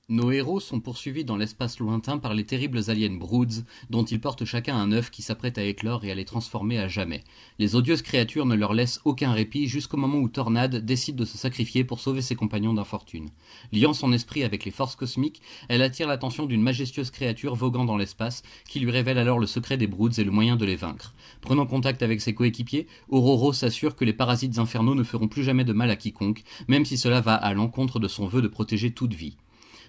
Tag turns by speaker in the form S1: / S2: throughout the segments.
S1: Nos héros sont poursuivis dans l'espace lointain par les terribles aliens Broods, dont ils portent chacun un œuf qui s'apprête à éclore et à les transformer à jamais. Les odieuses créatures ne leur laissent aucun répit jusqu'au moment où Tornade décide de se sacrifier pour sauver ses compagnons d'infortune. Liant son esprit avec les forces cosmiques, elle attire l'attention d'une majestueuse créature voguant dans l'espace, qui lui révèle alors le secret des Broods et le moyen de les vaincre. Prenant contact avec ses coéquipiers, Ororo s'assure que les parasites infernaux ne feront plus jamais de mal à quiconque, même si cela va à l'encontre de son vœu de protéger toute vie.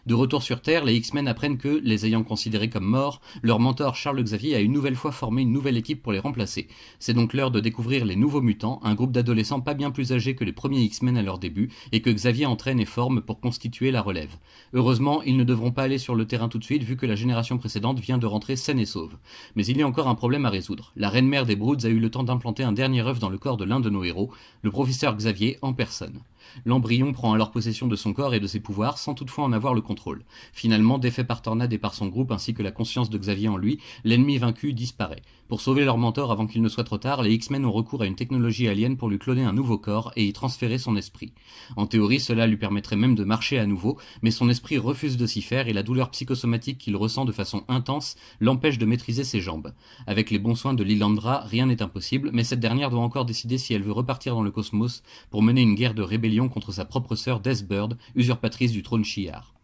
S1: De retour sur Terre, les X-Men apprennent que, les ayant considérés comme morts, leur mentor Charles Xavier a une nouvelle fois formé une nouvelle équipe pour les remplacer. C'est donc l'heure de découvrir les nouveaux mutants, un groupe d'adolescents pas bien plus âgés que les premiers X-Men à leur début, et que Xavier entraîne et forme pour constituer la relève. Heureusement, ils ne devront pas aller sur le terrain tout de suite vu que la génération précédente vient de rentrer saine et sauve. Mais il y a encore un problème à résoudre. La reine-mère des Broods a eu le temps d'implanter un dernier œuf dans le corps de l'un de nos héros, le professeur Xavier en personne. L'embryon prend alors possession de son corps et de ses pouvoirs sans toutefois en avoir le contrôle. Finalement, défait par Tornade et par son groupe ainsi que la conscience de Xavier en lui, l'ennemi vaincu disparaît. Pour sauver leur mentor avant qu'il ne soit trop tard, les X-Men ont recours à une technologie alien pour lui cloner un nouveau corps et y transférer son esprit. En théorie, cela lui permettrait même de marcher à nouveau, mais son esprit refuse de s'y faire et la douleur psychosomatique qu'il ressent de façon intense l'empêche de maîtriser ses jambes. Avec les bons soins de Lilandra, rien n'est impossible, mais cette dernière doit encore décider si elle veut repartir dans le cosmos pour mener une guerre de rébellion contre sa propre sœur Deathbird, usurpatrice du trône Shi'ar.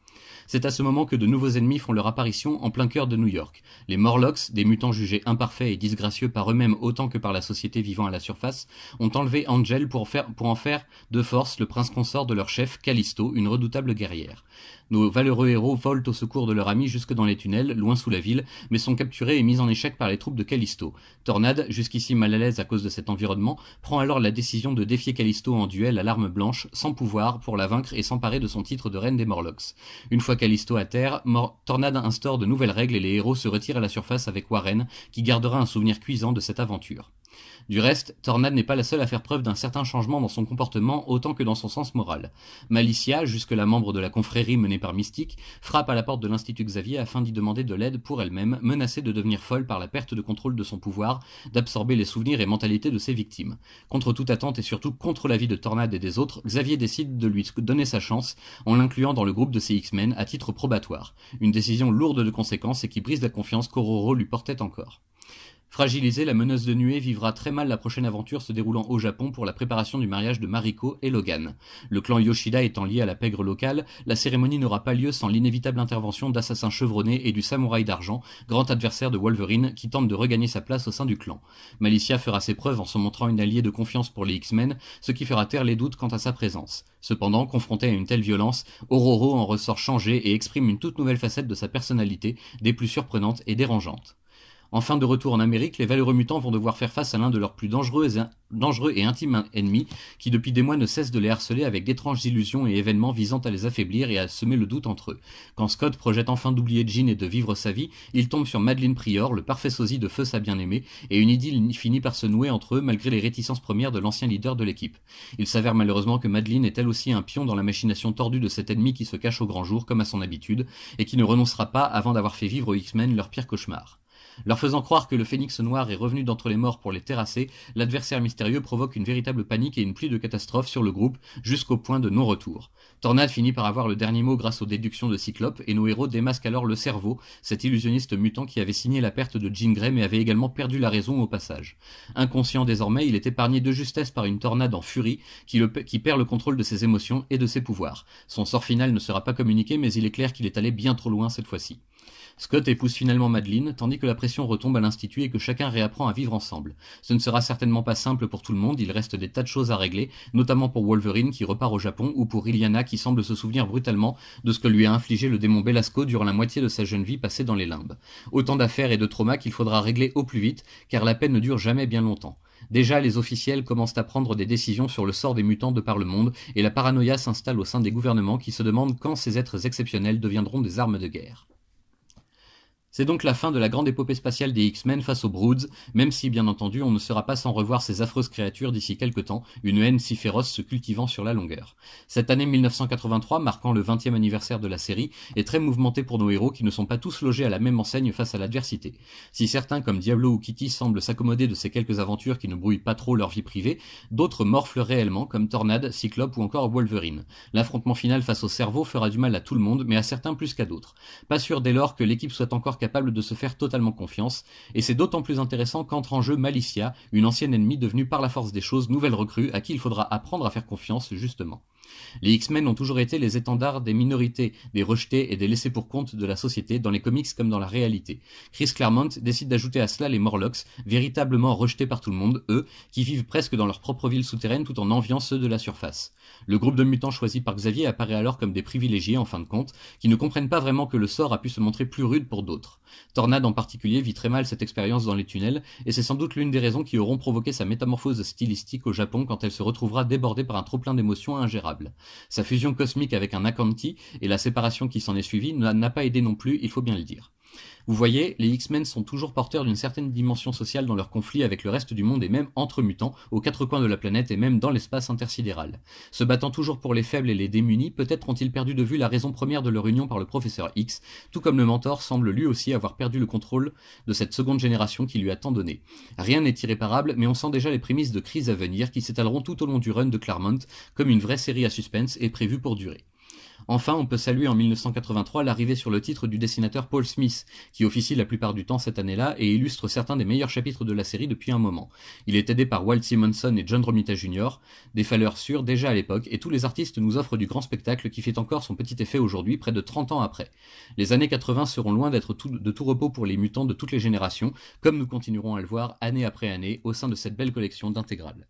S1: C'est à ce moment que de nouveaux ennemis font leur apparition en plein cœur de New York. Les Morlocks, des mutants jugés imparfaits et disgracieux par eux-mêmes autant que par la société vivant à la surface, ont enlevé Angel pour en faire de force le prince consort de leur chef Callisto, une redoutable guerrière. Nos valeureux héros volent au secours de leur ami jusque dans les tunnels, loin sous la ville, mais sont capturés et mis en échec par les troupes de Callisto. Tornade, jusqu'ici mal à l'aise à cause de cet environnement, prend alors la décision de défier Callisto en duel à l'arme blanche, sans pouvoir pour la vaincre et s'emparer de son titre de reine des Morlocks. Une fois Callisto à terre, Tornade instaure de nouvelles règles et les héros se retirent à la surface avec Warren, qui gardera un souvenir cuisant de cette aventure. Du reste, Tornade n'est pas la seule à faire preuve d'un certain changement dans son comportement autant que dans son sens moral. Malicia, jusque-là membre de la confrérie menée par Mystique, frappe à la porte de l'Institut Xavier afin d'y demander de l'aide pour elle-même, menacée de devenir folle par la perte de contrôle de son pouvoir, d'absorber les souvenirs et mentalités de ses victimes. Contre toute attente et surtout contre l'avis de Tornade et des autres, Xavier décide de lui donner sa chance en l'incluant dans le groupe de ses X-Men à titre probatoire. Une décision lourde de conséquences et qui brise la confiance qu'Ororo lui portait encore. Fragilisée, la meneuse de nuée vivra très mal la prochaine aventure se déroulant au Japon pour la préparation du mariage de Mariko et Logan. Le clan Yoshida étant lié à la pègre locale, la cérémonie n'aura pas lieu sans l'inévitable intervention d'assassins chevronnés et du samouraï d'argent, grand adversaire de Wolverine, qui tente de regagner sa place au sein du clan. Malicia fera ses preuves en se montrant une alliée de confiance pour les X-Men, ce qui fera taire les doutes quant à sa présence. Cependant, confrontée à une telle violence, Ororo en ressort changée et exprime une toute nouvelle facette de sa personnalité, des plus surprenantes et dérangeantes. Enfin de retour en Amérique, les valeureux mutants vont devoir faire face à l'un de leurs plus dangereux et intimes ennemis, qui depuis des mois ne cesse de les harceler avec d'étranges illusions et événements visant à les affaiblir et à semer le doute entre eux. Quand Scott projette enfin d'oublier Jean et de vivre sa vie, il tombe sur Madelyne Pryor, le parfait sosie de feu sa bien-aimée, et une idylle finit par se nouer entre eux malgré les réticences premières de l'ancien leader de l'équipe. Il s'avère malheureusement que Madelyne est elle aussi un pion dans la machination tordue de cet ennemi qui se cache au grand jour comme à son habitude, et qui ne renoncera pas avant d'avoir fait vivre aux X-Men leur pire cauchemar. Leur faisant croire que le phénix noir est revenu d'entre les morts pour les terrasser, l'adversaire mystérieux provoque une véritable panique et une pluie de catastrophes sur le groupe, jusqu'au point de non-retour. Tornade finit par avoir le dernier mot grâce aux déductions de Cyclope, et nos héros démasquent alors le cerveau, cet illusionniste mutant qui avait signé la perte de Jean Grey mais avait également perdu la raison au passage. Inconscient désormais, il est épargné de justesse par une tornade en furie qui perd le contrôle de ses émotions et de ses pouvoirs. Son sort final ne sera pas communiqué, mais il est clair qu'il est allé bien trop loin cette fois-ci. Scott épouse finalement Madelyne, tandis que la pression retombe à l'Institut et que chacun réapprend à vivre ensemble. Ce ne sera certainement pas simple pour tout le monde, il reste des tas de choses à régler, notamment pour Wolverine qui repart au Japon ou pour Illyana qui semble se souvenir brutalement de ce que lui a infligé le démon Belasco durant la moitié de sa jeune vie passée dans les limbes. Autant d'affaires et de traumas qu'il faudra régler au plus vite, car la paix ne dure jamais bien longtemps. Déjà, les officiels commencent à prendre des décisions sur le sort des mutants de par le monde, et la paranoïa s'installe au sein des gouvernements qui se demandent quand ces êtres exceptionnels deviendront des armes de guerre. C'est donc la fin de la grande épopée spatiale des X-Men face aux Broods, même si bien entendu on ne sera pas sans revoir ces affreuses créatures d'ici quelque temps, une haine si féroce se cultivant sur la longueur. Cette année 1983, marquant le 20e anniversaire de la série, est très mouvementée pour nos héros qui ne sont pas tous logés à la même enseigne face à l'adversité. Si certains comme Diablo ou Kitty semblent s'accommoder de ces quelques aventures qui ne brouillent pas trop leur vie privée, d'autres morflent réellement comme Tornade, Cyclope ou encore Wolverine. L'affrontement final face au cerveau fera du mal à tout le monde, mais à certains plus qu'à d'autres. Pas sûr dès lors que l'équipe soit encore capable de se faire totalement confiance, et c'est d'autant plus intéressant qu'entre en jeu Malicia, une ancienne ennemie devenue par la force des choses nouvelle recrue à qui il faudra apprendre à faire confiance justement. Les X-Men ont toujours été les étendards des minorités, des rejetés et des laissés pour compte de la société, dans les comics comme dans la réalité. Chris Claremont décide d'ajouter à cela les Morlocks, véritablement rejetés par tout le monde, eux, qui vivent presque dans leur propre ville souterraine tout en enviant ceux de la surface. Le groupe de mutants choisi par Xavier apparaît alors comme des privilégiés en fin de compte, qui ne comprennent pas vraiment que le sort a pu se montrer plus rude pour d'autres. Tornade en particulier vit très mal cette expérience dans les tunnels, et c'est sans doute l'une des raisons qui auront provoqué sa métamorphose stylistique au Japon quand elle se retrouvera débordée par un trop-plein d'émotions ingérables. Sa fusion cosmique avec un Akanti et la séparation qui s'en est suivie n'a pas aidé non plus, il faut bien le dire. Vous voyez, les X-Men sont toujours porteurs d'une certaine dimension sociale dans leur conflit avec le reste du monde et même entre mutants, aux quatre coins de la planète et même dans l'espace intersidéral. Se battant toujours pour les faibles et les démunis, peut-être ont-ils perdu de vue la raison première de leur union par le professeur X, tout comme le mentor semble lui aussi avoir perdu le contrôle de cette seconde génération qui lui a tant donné. Rien n'est irréparable, mais on sent déjà les prémices de crises à venir qui s'étaleront tout au long du run de Claremont, comme une vraie série à suspense et prévue pour durer. Enfin, on peut saluer en 1983 l'arrivée sur le titre du dessinateur Paul Smith, qui officie la plupart du temps cette année-là et illustre certains des meilleurs chapitres de la série depuis un moment. Il est aidé par Walt Simonson et John Romita Jr., des valeurs sûres déjà à l'époque, et tous les artistes nous offrent du grand spectacle qui fait encore son petit effet aujourd'hui, près de 30 ans après. Les années 80 seront loin d'être de tout repos pour les mutants de toutes les générations, comme nous continuerons à le voir année après année au sein de cette belle collection d'intégrales.